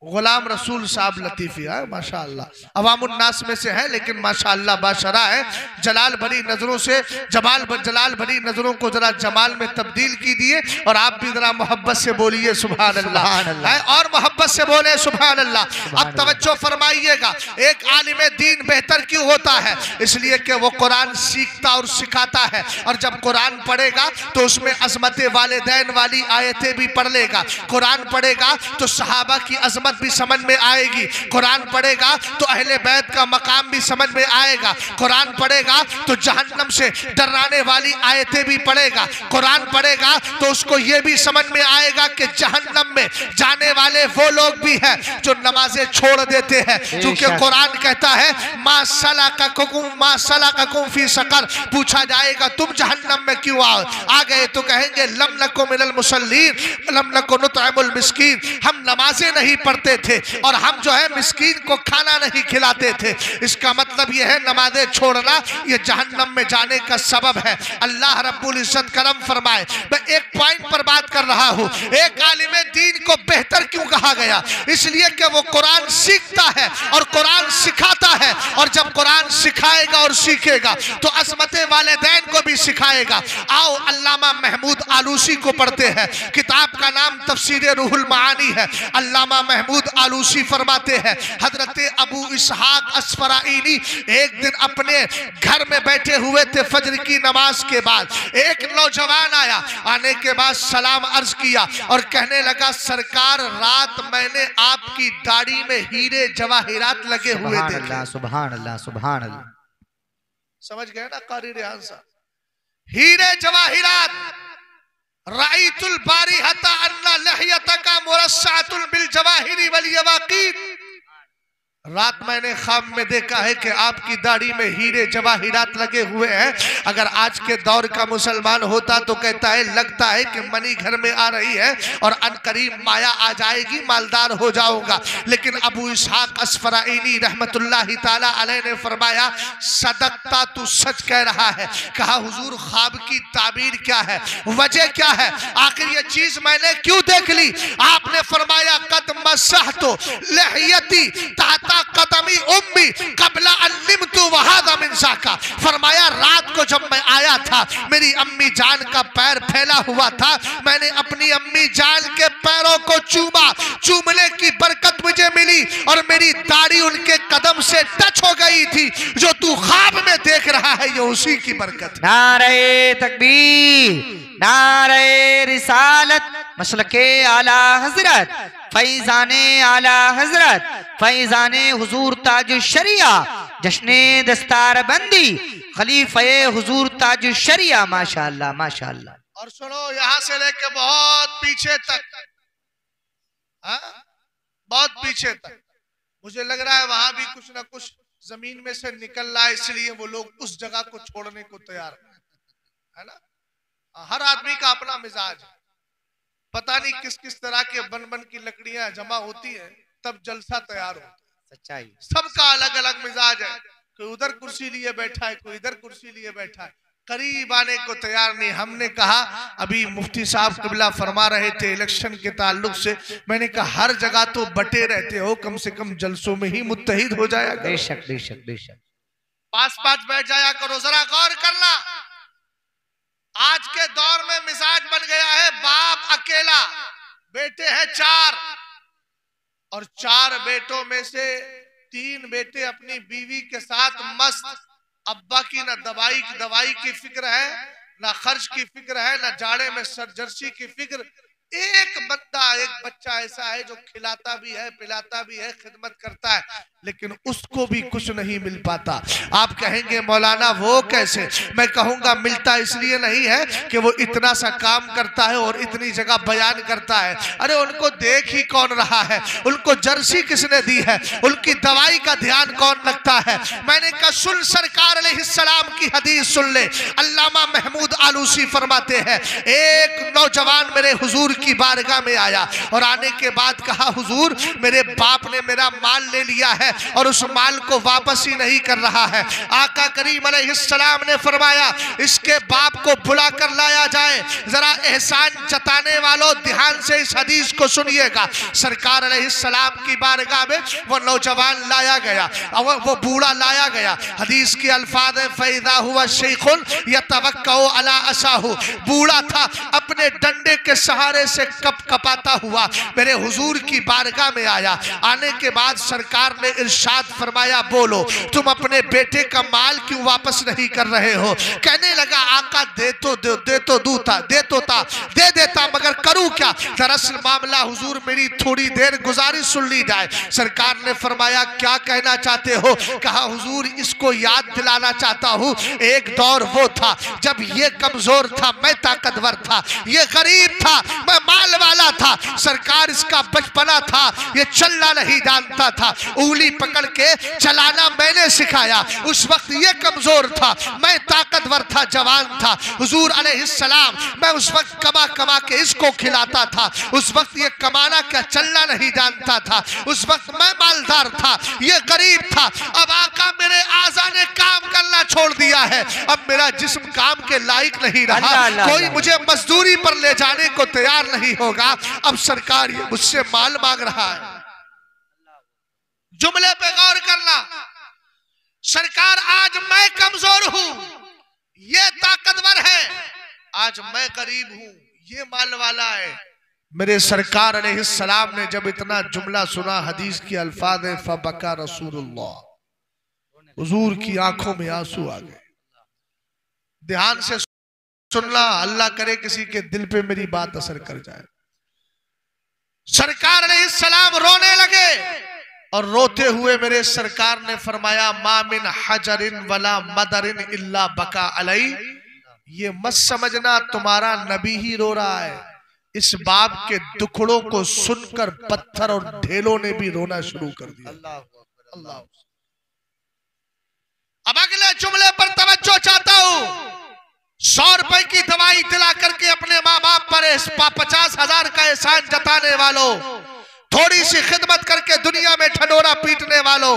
गुलाम रसूल साहब लतीफी है, माशाअल्लाह। अवामुन्नास में से है, लेकिन माशाअल्लाह बाशरा है। जलाल भरी नजरों से जलाल भरी नजरों को जरा जमाल में तब्दील कीजिए, और आप भी जरा मोहब्बत से बोलिए सुभान अल्लाह, और मोहब्बत से बोले सुभान अल्लाह। अब तवज्जो फरमाइएगा, एक आलिम दीन बेहतर क्यों होता है? इसलिए कि वो कुरान सीखता और सिखाता है, और जब कुरान पढ़ेगा तो उसमें अजमत वालिदैन वाली आयतें भी पढ़ लेगा। कुरान पढ़ेगा तो सहाबा की अजमत भी समझ में आएगी। कुरान पढ़ेगा तो अहले बैत का मकाम भी समझ में आएगा। कुरान पढ़ेगा तो जहन्नम से डराने वाली आयतें भी पढ़ेगा। कुरान पढ़ेगा तो उसको ये भी समझ में आएगा कि जहन्नम में जाने वाले वो लोग भी हैं जो नमाजें छोड़ देते हैं, क्योंकि कुरान कहता है मा सलकाकुम फी सकर। पूछा जाएगा तुम जहन्नम में क्यों आ गए? तो कहेंगे लम नकु मिनल मुसल्लीन लम नकु नुतइमुल मिस्कीन। हम नमाजें नहीं पढ़ते थे और हम जो है मिस्कीन को खाना नहीं खिलाते थे। इसका मतलब यह है नमाजें छोड़ना ये जहन्नम में जाने का सबब है। अल्लाह रब्बुल इज्जत करम फरमाए। मैं एक पॉइंट पर बात कर रहा हूँ, एक आलिम दीन को बेहतर क्यों कहा गया? इसलिए कि वो कुरान सीखता है और कुरान सिखाता है, और जब कुरान सिखाएगा और सीखेगा तो अज़मत वालिदैन को भी सिखाएगा। आओ अल्लामा महमूद आलूसी को पढ़ते हैं, किताब का नाम तफसीर रूहुल मानी है। अल्लामा महमूद आलूसी फरमाते हैं हजरत अबू इसहाक अस्फराइनी एक दिन अपने घर में बैठे हुए थे, फजर की नमाज के बाद एक नौजवान आया। आने के बाद सलाम अर्ज किया और कहने लगा, सरकार रात मैंने आपकी दाढ़ी में हीरे जवाहिरात लगे हुए देखे। सुभान अल्लाह सुभान अल्लाह। समझ गए ना कारी रेहान साहब? हीरे जवाहिरात। राइतुल बारी हता अन्ना लहियतका मुरस्सातुल बिल जवाहिरी वल यवाकीत। रात मैंने ख्वाब में देखा है कि आपकी दाढ़ी में हीरे जवाहिरात लगे हुए हैं। अगर आज के दौर का मुसलमान होता तो कहता है लगता है कि मनी घर में आ रही है और अनकरीब माया आ जाएगी, मालदार हो जाऊंगा। लेकिन अबू इसहाक अस्फराइनी रहमतुल्लाहि ताला अलैह ने फरमाया, सदकता तू सच कह रहा है। कहा हुजूर ख्वाब की ताबीर क्या है, वजह क्या है, आखिर ये चीज मैंने क्यों देख ली? आपने फरमाया कद मसहतु लहियती ताता कदमी उम्मी कबला अल्लिमतु वहादा मिन साका। फरमाया रात को जब मैं आया था मेरी अम्मी जान का पैर फैला हुआ था, मैंने अपनी अम्मी जान के पैरों को चूमा, चूमने की बरकत मुझे मिली और मेरी दाढ़ी उनके कदम से टच हो गई थी। जो तू ख्वाब में देख रहा है ये उसी की बरकत। नारे तकबीर, नारे रिसालत, मसलके आला हजरत, फैजाने आला हजरत, फैजाने हुजूर ताजुश शरिया, जश्ने दस्तार बंदी, खलीफे हुजूर ताजुश शरिया। माशाअल्लाह माशाअल्लाह। और सुनो, यहाँ से लेके बहुत पीछे तक, बहुत पीछे तक मुझे लग रहा है वहां भी कुछ ना कुछ जमीन में से निकल रहा है, इसलिए वो लोग उस जगह को छोड़ने को तैयार है ना। हर आदमी का अपना मिजाज है, पता नहीं किस किस तरह के बन बन की लकड़ियां जमा होती हैं तब जलसा तैयार होता है। सच्चाई, सबका अलग अलग मिजाज है। कोई उधर कुर्सी लिए बैठा है, कोई इधर कुर्सी लिए बैठा है, करीब आने को तैयार नहीं। हमने कहा, अभी मुफ्ती साहब क़िबला फरमा रहे थे इलेक्शन के ताल्लुक से, मैंने कहा हर जगह तो बटे रहते हो, कम से कम जलसों में ही मुत्तहिद हो जाया करो। बेशक बेशक बेशक। पास पास बैठ जाया करो। जरा गौर करना, आज के दौर में मिजाज बन गया है बाप अकेला, बेटे हैं 4 और 4 बेटों में से 3 बेटे अपनी बीवी के साथ मस्त। अब्बा की ना दवाई की फिक्र है, ना खर्च की फिक्र है, ना जाड़े में जर्सी की फिक्र, एक बंदा, एक बच्चा ऐसा है जो खिलाता भी है, पिलाता भी है, खिदमत करता है, लेकिन उसको भी कुछ नहीं मिल पाता। आप कहेंगे मौलाना वो कैसे? मैं कहूंगा मिलता इसलिए नहीं है कि वो इतना सा काम करता है और इतनी जगह बयान करता है। अरे उनको देख ही कौन रहा है? उनको जर्सी किसने दी है? उनकी दवाई का ध्यान कौन रखता है? मैंने कहा सुन, सरकार अलैहिस्सलाम की हदीस सुन ले। अल्लामा महमूद आलूसी फरमाते हैं, एक नौजवान मेरे हुजूर की बारगाह में आया और आने के बाद कहा, हुजूर मेरे बाप ने मेरा माल ले लिया है और उस माल को वापस ही नहीं कर रहा है। आका करीम अलैहिस्सलाम ने फरमाया, इसके बाप को बुला कर लाया जाए। जरा एहसान जताने वालों ध्यान से इस हदीस को सुनिएगा। सरकार अलैहिस्सलाम की बारगाह में वो नौजवान लाया गया, वो बूढ़ा लाया गया। हदीस के अल्फाज है, फैदा हुआ शेखुन यतवक्कउ अला असाहु। बूढ़ा था, अपने डंडे के सहारे से कप कपाता हुआ मेरे हुजूर की बारगाह में आया। आने के बाद सरकार ने इरशाद फरमाया, बोलो तुम अपने बेटे का माल क्यों वापस नहीं कर रहे हो? कहने लगा, आका दे तो देता, मगर करूं क्या? दरअसल मामला हुजूर मेरी थोड़ी देर गुजारिश सुन ली जाए। सरकार ने फरमाया, क्या कहना चाहते हो? कहा, हुजूर इसको याद दिलाना चाहता हूं, एक दौर वो था जब ये कमजोर था, मैं ताकतवर था, ये गरीब था, मैं माल वाला था। सरकार इसका बचपना था, ये चलना नहीं जानता था, उंगली पकड़ के चलाना मैंने सिखाया। उस वक्त ये कमजोर था, मैं ताकतवर था, जवान था। हुजूर अलैहिस्सलाम, मैं उस वक्त कमा के इसको खिलाता था। उस वक्त ये कमाना क्या, चलना नहीं जानता था। उस वक्त मैं मालदार था, ये गरीब था। अब आका मेरे आज़ा ने काम करना छोड़ दिया है, अब मेरा जिस्म काम के लायक नहीं रहा, कोई मुझे मजदूरी पर ले जाने को तैयार नहीं होगा। अब सरकार ये मुझसे माल मांग रहा है। जुमले पे गौर करना। सरकार, आज मैं कमजोर हूं, ये ताकतवर है, आज मैं गरीब हूं, ये माल वाला है। मेरे सरकार अलैहिस्सलाम ने जब इतना जुमला सुना, हदीस की अल्फाज है, फबका रसूलुल्लाह, हुजूर की आंखों में आंसू आ गए। ध्यान से सुनना, अल्लाह करे किसी के दिल पे मेरी बात असर कर जाए। सरकार अलैहिस्सलाम रोने लगे और रोते हुए मेरे सरकार ने फरमाया, मामिन हजरिन वला मदरिन इल्ला बका अलई। ये मत समझना तुम्हारा नबी ही रो रहा है, इस बाप के दुखड़ों को सुनकर पत्थर और ढेलों ने भी रोना शुरू कर दिया। अल्लाह। अब अगले जुमले पर तवज्जो चाहता हूं। 100 रुपए की दवाई दिला करके अपने माँ बाप पर 50,000 का एहसान जताने वालों, थोड़ी सी खिदमत करके दुनिया में ढंढोरा पीटने वालों,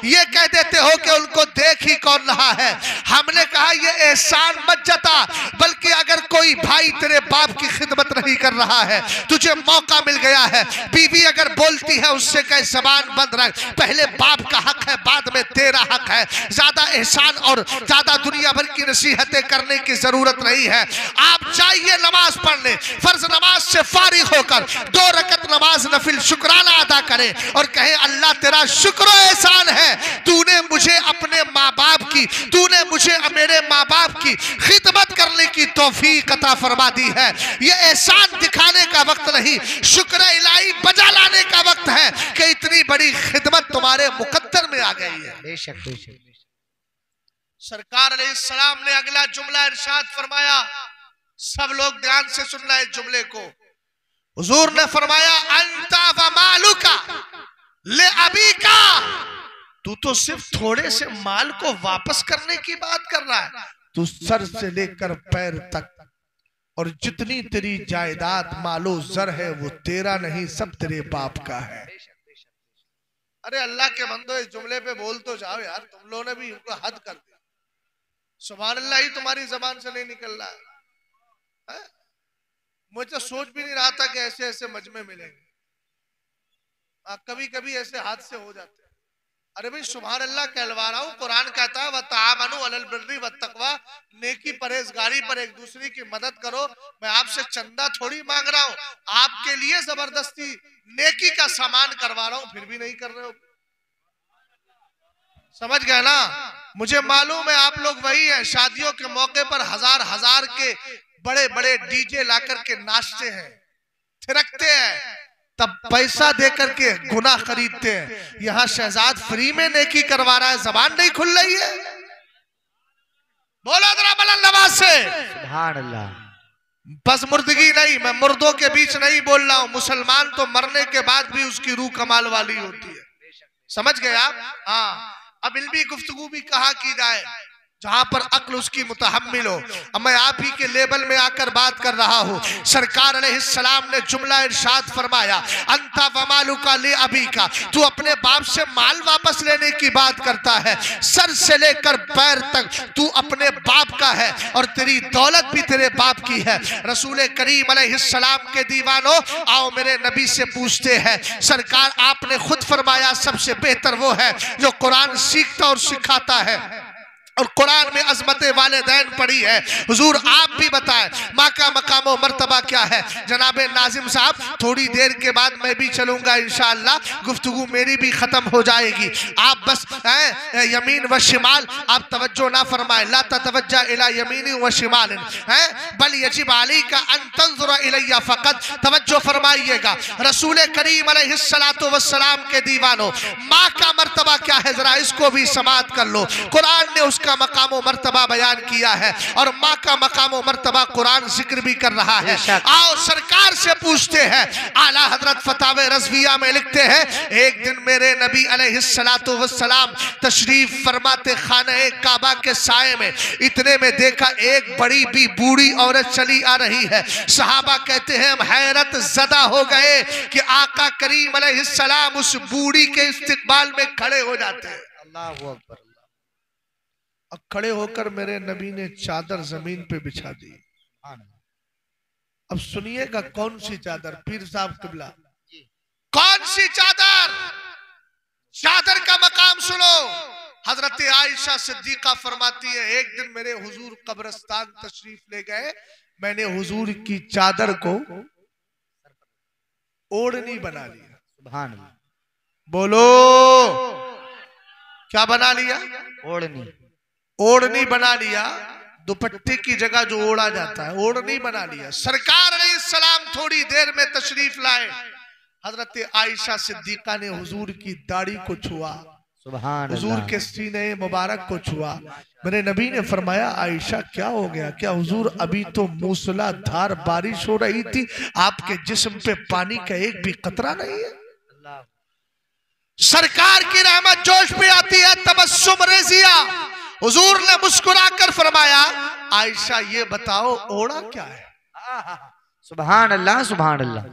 ये कह देते हो कि उनको देख ही कौन रहा है। हमने कहा ये एहसान मत जता, बल्कि अगर कोई भाई तेरे बाप की खिदमत नहीं कर रहा है, तुझे मौका मिल गया है, बीवी अगर बोलती है उससे कह ज़बान बंद रख, पहले बाप का हक है, बाद में तेरा हक है। ज्यादा एहसान और ज्यादा दुनिया भर की नसीहतें करने की जरूरत नहीं है। आप चाहिए नमाज पढ़ने, फर्ज नमाज से फारिग होकर 2 रकत नमाज नफिल शुक्राना अदा करे और कहे, अल्लाह तेरा शुक्र एहसान है, तूने मुझे अपने माँ बाप की, तूने मुझे मेरे माँ बाप की खिदमत करने की तौफीक अता फरमा दी है। ये एहसान दिखाने का वक्त नहीं, शुक्र इलाही बजा लाने का वक्त है कि इतनी बड़ी खिदमत तुम्हारे मुकद्दर में आ गई है। बेशक बेशक। सरकार अलैहिस्सलाम ने अगला जुमला इरशाद फरमाया, सब लोग ध्यान से सुनना इस जुमले को। हुजूर ने फरमाया, अंता व मालुका ले अबीका, तू तो सिर्फ थोड़े से माल को वापस करने की बात कर रहा है, तू सर से लेकर पैर तक और जितनी तेरी जायदाद मालो जर है वो तेरा नहीं, सब तेरे बाप का है। अरे अल्लाह के बंदो, इस जुमले पे बोल तो जाओ यार, तुम लोगों ने भी उनको हद कर दिया। सुभान अल्लाह ही तुम्हारी जबान से नहीं निकल रहा है। मुझे तो सोच भी नहीं रहा था कि ऐसे ऐसे मजमे मिलेंगे। कभी कभी ऐसे हादसे हो जाते हैं। अरे भाई सुभान अल्लाह कहलवा रहा हूँ, कुरान कहता है वतआमनु अलल बिर्रि वत्तक़वा, नेकी परहेजगारी पर एक दूसरे की मदद करो। मैं आपसे चंदा थोड़ी मांग रहा हूँ, आपके लिए जबरदस्ती नेकी का सामान करवा रहा हूँ, फिर भी नहीं कर रहे हो। समझ गए ना? मुझे मालूम है आप लोग वही हैं, शादियों के मौके पर हजार हजार के बड़े बड़े डीजे ला करके नाचते हैं, थिरकते हैं, तब पैसा दे करके गुनाह खरीदते हैं। यहाँ शहजाद फ्री में नेकी करवा रहा है, जबान नहीं खुल रही है। बोलो जरा बुलंद आवाज से सुभान अल्लाह। बस मुर्दगी नहीं, मैं मुर्दों के बीच नहीं बोल रहा हूं। मुसलमान तो मरने के बाद भी उसकी रूह कमाल वाली होती है, समझ गए आप? हाँ, अब इल्मी गुफ्तगू भी कहा की जाए जहां पर अक्ल उसकी मुतहम्मिल हो। अब मैं आप ही के लेवल में आकर बात कर रहा हूं। सरकार अलैहिस्सलाम ने जुमला इरशाद फरमाया, अंता वमालुका ले अबी का, तू अपने बाप से माल वापस लेने की बात करता है, सर से लेकर पैर तक तू अपने बाप का है और तेरी दौलत भी तेरे बाप की है। रसूल करीम अलैहिस्सलाम के दीवानों, आओ मेरे नबी से पूछते हैं। सरकार आपने खुद फरमाया सबसे बेहतर वो है जो कुरान सीखता और सिखाता है, और कुरान में अजमत वालिदैन पड़ी है। हुजूर आप भी बताएं माँ का मकाम और मर्तबा क्या है। जनाब नाजिम साहब, थोड़ी देर के बाद मैं भी चलूंगा इंशाअल्लाह, गुफ्तगू मेरी भी खत्म हो जाएगी। आप बस यमीन व शिमाल आप तवज्जो ना फरमाएं, ला तवज्जा इला यमीनी व शिमाल बल यजिब अली का अन तंजुर इलैया फकत, तवज्जो फरमाइएगा। रसूल करीम अलैहिस्सलातु वस्सलाम के दीवानों, माँ का मर्तबा क्या है जरा इसको भी समाअत कर लो। कुरान ने उसका मकाम व मर्तबा बयान किया है और माँ का मकाम व मर्तबा कुरान जिक्र भी कर रहा है। आओ सरकार से पूछते हैं। आला हजरत फतावे रज़विया में लिखते हैं, एक दिन मेरे नबी अलैहिस्सलातु वस्सलाम तशरीफ फरमाते खाने काबा के साए में, इतने में देखा एक बड़ी भी बूढ़ी औरत चली आ रही है। सहाबा कहते हैं हम हैरत ज़दा हो गए कि आका करीम अलैहिस्सलाम उस बूढ़ी के इस्तिकबाल में खड़े हो जाते हैं। अल्लाह अकबर। अब खड़े होकर मेरे नबी ने चादर जमीन पे बिछा दी। अब सुनिएगा कौन सी चादर, पीर साहब किबला, कौन सी चादर? चादर का मकाम सुनो। हजरत आयशा सिद्दीका फरमाती है, एक दिन मेरे हुजूर कब्रिस्तान तशरीफ ले गए, मैंने हुजूर की चादर को ओढ़नी बना लिया। सुभान अल्लाह। बोलो क्या बना लिया? ओढ़नी। ओढ़नी बना लिया, दुपट्टे की जगह जो ओढ़ा जाता है ओढ़नी बना लिया। सरकार अलैहिस्सलाम थोड़ी देर में तशरीफ लाए। हजरत आयशा सिद्दीका ने हुजूर की दाढ़ी को छुआ, सुभान अल्लाह, हुजूर के सीने मुबारक को छुआ। मेरे नबी ने फरमाया, आयशा क्या हो गया? क्या हुजूर अभी तो मूसलाधार बारिश हो रही थी, आपके जिस्म पे पानी का एक भी कतरा नहीं है? सरकार की रहमत जोश पे आती है, तबस्सुम रेजिया। हुजूर ने मुस्कुराकर फरमाया, आयशा ये बताओ ओढ़ा क्या है? सुभान अल्लाह सुभान अल्लाह।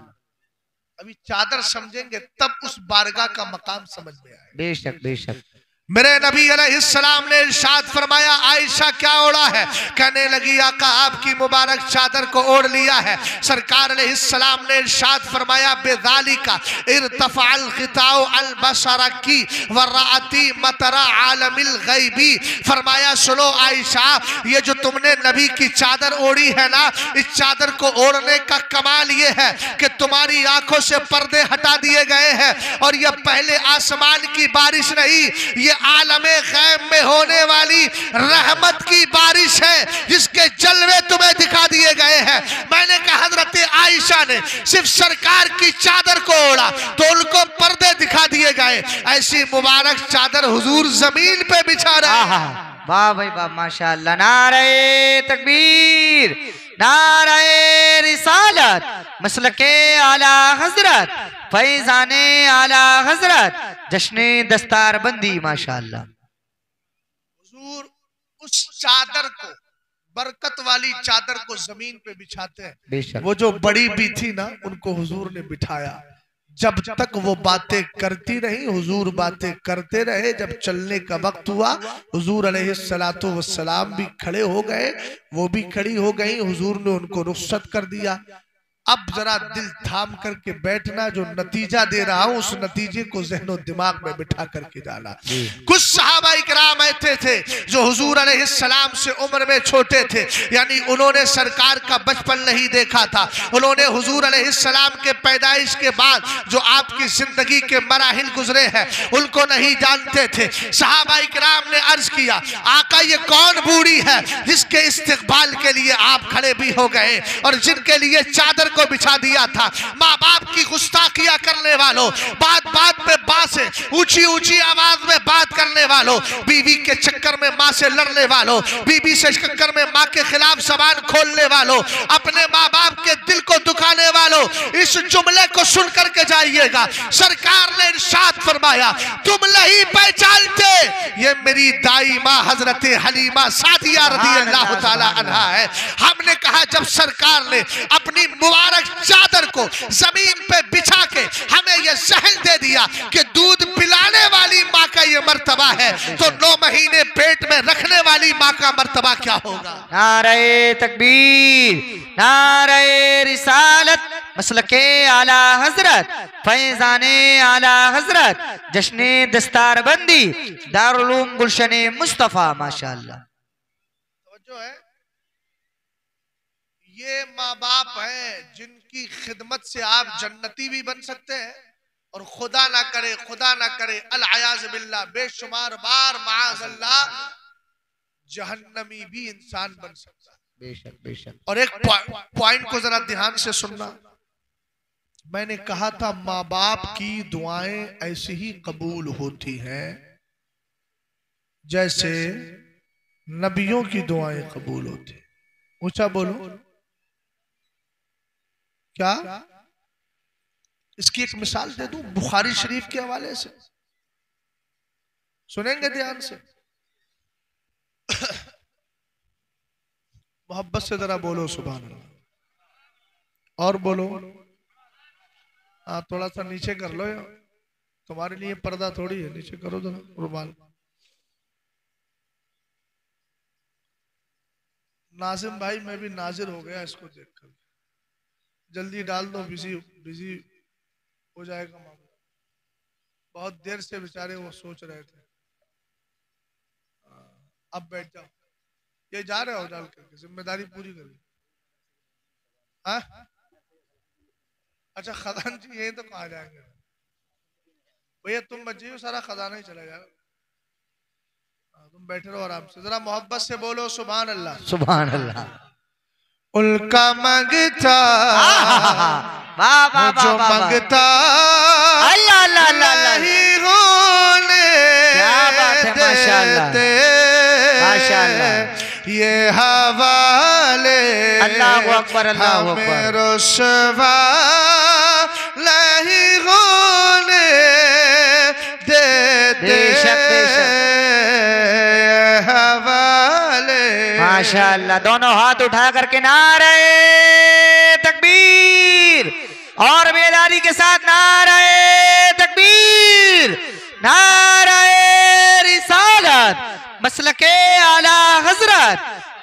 अभी चादर समझेंगे तब उस बारगाह का मकाम समझ में आएगा। बेशक बेशक। मेरे नबी अलैहिस्सलाम ने इरशाद फरमाया, आयशा क्या ओढ़ा है? कहने लगी, आका आपकी मुबारक चादर को ओढ़ लिया है। सरकार अलैहिस्सलाम ने इरशाद फरमाया, बेज़ालिका इरतफ़अल ग़िताउ अल बशरा की वराअती मतरा आलमिल ग़ैबी। फरमाया सुनो आयशा, ये जो तुमने नबी की चादर ओढ़ी है ना, इस चादर को ओढ़ने का कमाल ये है कि तुम्हारी आंखों से पर्दे हटा दिए गए हैं और यह पहले आसमान की बारिश नहीं, ये आलमे गैब में होने वाली रहमत की बारिश है जिसके जलवे तुम्हें दिखा दिए गए हैं। मैंने कहा हजरत आयशा ने सिर्फ सरकार की चादर को ओढ़ा तो उनको पर्दे दिखा दिए गए। ऐसी मुबारक चादर हुजूर जमीन पे बिछा रहे हैं। वाह भाई वाह, माशाअल्लाह। नारे तकबीर, नारे रिसालत, मसलके आला हजरत, फैजाने आला हजरत, जश्ने दस्तार बंदी, माशाअल्लाह। हुजूर उस चादर को, बरकत वाली चादर को जमीन पे बिछाते हैं। बेशक। वो जो बड़ी भी थी ना, उनको हुजूर ने बिठाया। जब तक वो बातें करती रही हुजूर बातें करते रहे। जब चलने का वक्त हुआ हुजूर अलैहिस्सलातु वस्सलाम भी खड़े हो गए, वो भी खड़ी हो गई। हुजूर ने उनको रुखसत कर दिया। अब जरा दिल थाम करके बैठना, जो नतीजा दे रहा हूं उस नतीजे को ज़हनो दिमाग में बिठा करके जाना। कुछ सहाबा इकराम ऐसे थे जो हुजूर अलैहिस्सलाम से उम्र में छोटे थे, यानी उन्होंने सरकार का बचपन नहीं देखा था। उन्होंने हुजूर अलैहिस्सलाम के पैदाइश के बाद जो आपकी जिंदगी के मराहिल गुजरे हैं उनको नहीं जानते थे। सहाबाए किराम ने अर्ज किया, आका ये कौन बूढ़ी है जिसके इस्तिकबाल के लिए आप खड़े भी हो गए और जिनके लिए चादर को बिछा दिया था। माँ बाप की गुस्ताखियां करने वालों, बात बात पे बात से ऊंची ऊंची आवाज में बात करने वालों, बीवी के चक्कर में माँ से लड़ने वालों, बीवी से चक्कर में माँ के खिलाफ जबान खोलने वालों, अपने माँ बाप के दिल को दुखाने वालों, इस जुमले को सुन करके जाइएगा। सरकार ने इरशाद फरमाया, तुम नहीं पहचानते ये मेरी दाई माँ हजरत हलीमा सादिया रज़ी अल्लाह ताला अन्हा है। हमने कहा जब सरकार ने अपनी मुबारक चादर को जमीन पे बिछा के हमें यह जहल दे दिया कि दूध पिलाने वाली माँ का ये मर्तबा है, तो 9 महीने पेट में रखने वाली माँ का मर्तबा क्या होगा। नारे तकबीर, नारे रिसालत, मसलके आला हजरत, फैजाने आला हजरत, जश्ने दस्तारबंदी, दारुल उलूम गुलशन मुस्तफा। माशाअल्लाह। जो है ये माँ बाप हैं जिनकी खिदमत से आप जन्नती भी बन सकते हैं और खुदा ना करे अल-अयाज़ बिल्लाह बेशुमार बार माअज़ल्लाह जहन्नमी भी इंसान बन सकता है। बेशक बेशक। और एक पॉइंट को जरा ध्यान से सुनना, मैंने कहा था माँ बाप की दुआएं ऐसी ही कबूल होती हैं जैसे नबियों की दुआएं कबूल होती। ऊंचा बोलो क्या। इसकी एक मिसाल दे दूं बुखारी शरीफ के हवाले से, सुनेंगे ध्यान से। मोहब्बत से जरा बोलो सुभान अल्लाह। और बोलो, हाँ थोड़ा सा नीचे कर लो यार, तुम्हारे लिए पर्दा थोड़ी है, नीचे करो जरा रुमाल। नाजिम भाई मैं भी नाजिर हो गया इसको देखकर, जल्दी डाल दो, बिजी हो जाएगा मामला। बहुत देर से बेचारे वो सोच रहे थे। अब बैठ जाओ, ये जा रहे हो डाल करके, जिम्मेदारी पूरी करिए। हाँ अच्छा खजान जी यही तो कहा जाएंगे भैया, तुम मत जाइए सारा खजाना ही चला जाएगा। तुम बैठे रहो आराम से, जरा मोहब्बत से बोलो सुभान अल्लाह। सुभान अल्लाह। उनका मांगता जो मांगता अल्लाह अल्लाह अल्लाह नहीं होने देते, माशाअल्लाह। ये हवाले अल्लाहु अकबर, अल्लाहु अकबर। हमें रुसवा नहीं होने देते, माशाअल्लाह। दोनों हाथ उठा करके नारे तकबीर और बेदारी के साथ नारे तकबीर, नारे रिसालत, मसलके आला हजरत,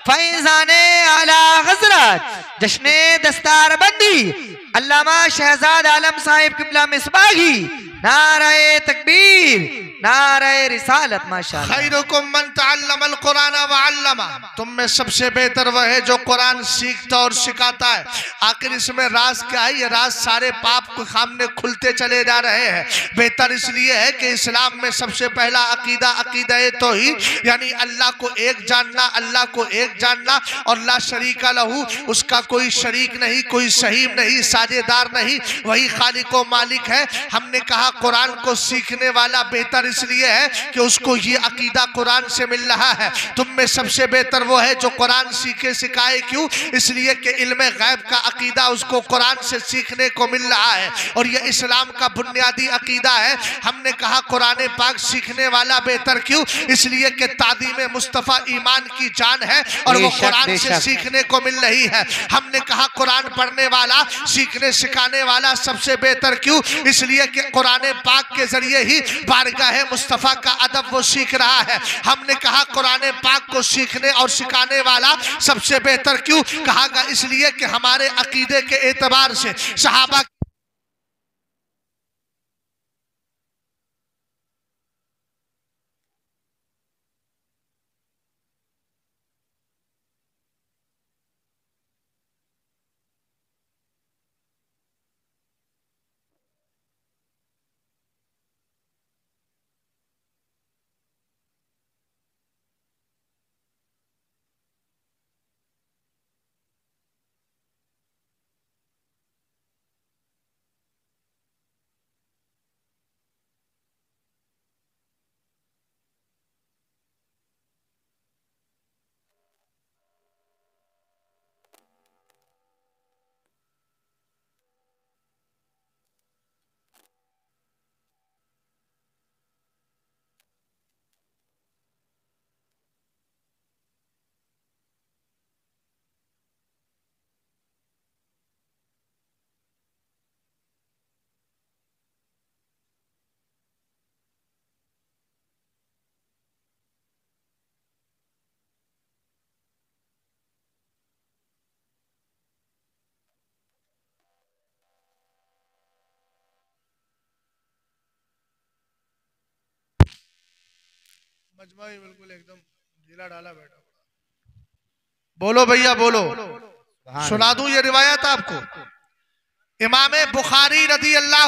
फैजाने आला हजरत, जश्ने दस्तारबंदी, अल्लामा शहजाद आलम साहिब किबला मिसबाही, नारे तकबीर, नारे रिसालत। माशाअल्लाह। खैरुकुम मन तअल्लमल कुरान व अल्लमा, तुम में सबसे बेहतर वह है जो कुरान सीखता और सिखाता है। आखिर इसमें राज क्या है, ये राज सारे पाप के सामने खुलते चले जा रहे हैं। बेहतर इसलिए है कि इस्लाम में सबसे पहला अकीदा अकीदा तौहीद, यानी अल्लाह को एक जानना, अल्लाह को एक जानना और ला शरीका लहू, उसका कोई शरीक नहीं, कोई सहीब नहीं, साझेदार नहीं, वही खालिक व मालिक है। हमने कहा कुरान को सीखने वाला बेहतर इसलिए है कि उसको ये अकीदा कुरान से मिल रहा है। तुम में सबसे बेहतर वो है जो कुरान सीखे सिखाए, क्यों? इसलिए कि इल्म गैब का अकीदा उसको कुरान से सीखने को मिल रहा है और यह इस्लाम का बुनियादी अकीदा है। हमने कहा कुरान पाक सीखने वाला बेहतर, क्यों? इसलिए कि तादीम मुस्तफ़ा ईमान की जान है और वो कुरान से सीखने को मिल रही है। हमने कहा कुरान पढ़ने वाला, सीखने सिखाने वाला सबसे बेहतर, क्यों? इसलिए कि कुरान पाक के जरिए ही बारगाह मुस्तफ़ा का अदब वो सीख रहा है। हमने कहा कुरान पाक को सीखने और सिखाने वाला सबसे बेहतर, क्यों कहा गया? इसलिए कि हमारे अकीदे के एतबार से सहाबा मजमा ही बिल्कुल एकदम ढीला डाला बैठा। बोलो भैया बोलो, सुना दूं ये रिवायत आपको। इमाम बुखारी रदी अल्लाह